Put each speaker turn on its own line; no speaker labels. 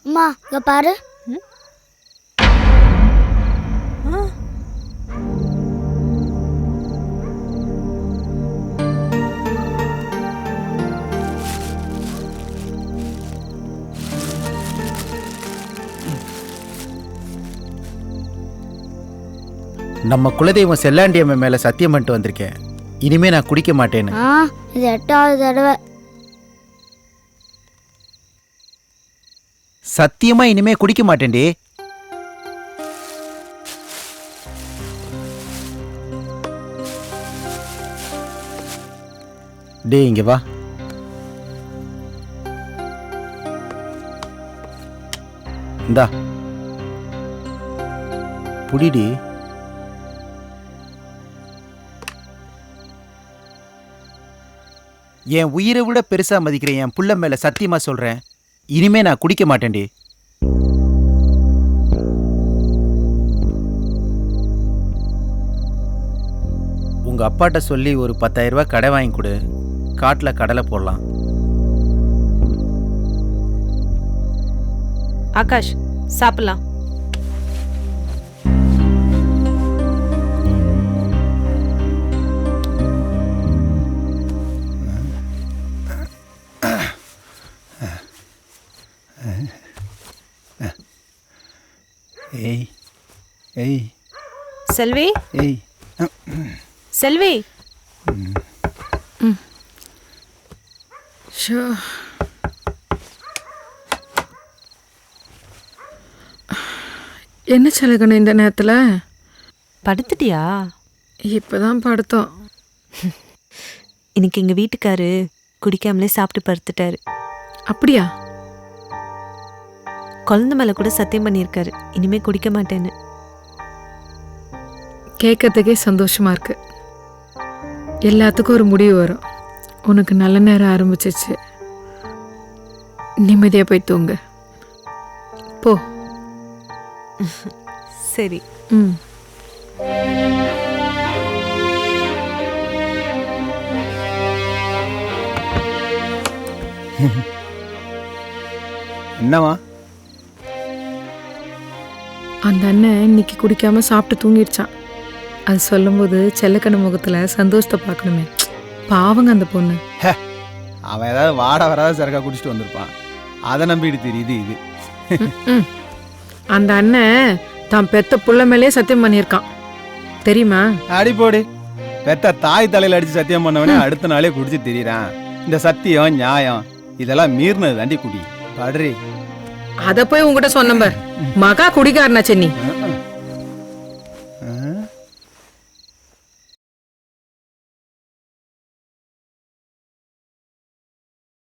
அம்மா இங்க பாரு.
நம்ம குலதெய்வம் செல்லாண்டியம்மன் மேல சத்தியம் பண்ணிட்டு வந்திருக்கேன். இனிமே நான் குடிக்க மாட்டேன்னு.
இது 8வது தடவை.
சத்தியமா இனிமே குடிக்க மாட்டேன்டி. டே இங்க வா. இந்தா புடிடி. என் உயிரை விட பெருசா மதிக்கிறேன் என் புள்ள மேல சத்தியமா சொல்றேன், இனிமே நான் குடிக்க மாட்டேன்டி. உங்க அப்பாட்ட சொல்லி ஒரு 10,000 ரூபாய் கடை வாங்கி கொடு, காட்டுல கடலை போடலாம்.
ஆகாஷ் சாப்பிடலாம்.
ஏய் ஏய்
செல்வி,
ஏய்
செல்வி.
ஷோ, என்ன செலகணும் இந்த நேரத்தில்?
படுத்துட்டியா?
இப்போதான் படுத்தோம்.
இன்னைக்கு எங்க வீட்டுக்காரு குடிக்காமலே சாப்பிட்டு படுத்துட்டாரு.
அப்படியா?
குழந்தை மேல கூட சத்தியம் பண்ணியிருக்காரு இனிமே குடிக்க மாட்டேன்னு.
கேட்கறதுக்கே சந்தோஷமா இருக்கு. எல்லாத்துக்கும் ஒரு முடிவு வரும். உனக்கு நல்ல நேரம் ஆரம்பிச்சிச்சு. நிம்மதியாக போய் தூங்க போ.
சரி.
ம்.
என்னவா?
அந்த அண்ணன் இன்னைக்கு குடிக்காம சாப்பிட்டு தூங்கிடுச்சான். அது சொல்லும்போது செல்லக்கண்ணு முகத்துல சந்தோஷத்தை பார்க்கணுமே. பாவங்க அந்த பொண்ணு.
அவன் ஏதாவது வாட வராத சரக்கா குடிச்சிட்டு வந்திருப்பான். அதை நம்பிட்டு தெரியுது இது.
அந்த அண்ணன் தான் பெத்த புள்ள மேலேயே சத்தியம் பண்ணியிருக்கான் தெரியுமா?
அடி போடு. பெத்த தாய் தலையில அடிச்சு சத்தியம் பண்ணவனே அடுத்த நாளே குடிச்சு திரியிறான். இந்த சத்தியம் நியாயம் இதெல்லாம் மீறினது தாண்டி குடி. பாடுறி.
அத போய் உங்ககிட்ட சொன்ன மகா குடிக்காரனா சென்னி.